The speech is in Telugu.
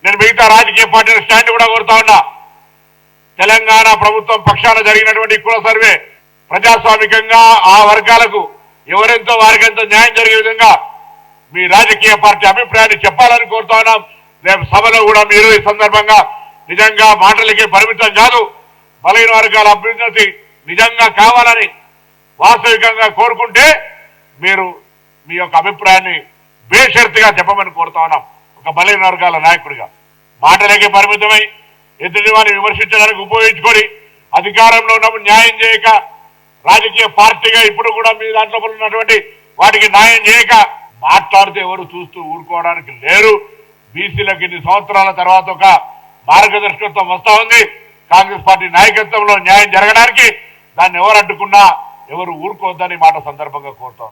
నేను మిగతా రాజకీయ పార్టీల స్టాండ్ కూడా కోరుతా ఉన్నా. తెలంగాణ ప్రభుత్వం పక్షాన జరిగినటువంటి కుల సర్వే ప్రజాస్వామికంగా ఆ వర్గాలకు ఎవరెంతో వారికెంతో న్యాయం జరిగే విధంగా మీ రాజకీయ పార్టీ అభిప్రాయాన్ని చెప్పాలని కోరుతా ఉన్నాం. రేపు సభలో కూడా మీరు ఈ సందర్భంగా నిజంగా మాటలకే పరిమితం కాదు, బలహీన వర్గాల అభ్యున్నతి నిజంగా కావాలని వాస్తవికంగా కోరుకుంటే మీరు మీ యొక్క అభిప్రాయాన్ని బేషరతుగా చెప్పమని కోరుతా ఉన్నాం. ఒక బలహీన వర్గాల నాయకుడిగా మాటలకే పరిమితమై ఎదుటి వారిని విమర్శించడానికి ఉపయోగించుకొని అధికారంలో ఉన్నప్పుడు న్యాయం చేయక, రాజకీయ పార్టీగా ఇప్పుడు కూడా మీ దాంట్లో ఉన్నటువంటి వాటికి న్యాయం చేయక మాట్లాడితే ఎవరు చూస్తూ ఊరుకోవడానికి లేరు. బీసీలకు ఇన్ని సంవత్సరాల తర్వాత ఒక మార్గదర్శకత్వం వస్తా ఉంది. కాంగ్రెస్ పార్టీ నాయకత్వంలో న్యాయం జరగడానికి దాన్ని ఎవరు అడ్డుకున్నా ఎవరు ఊరుకోవద్దని మాట సందర్భంగా కోరుతాం.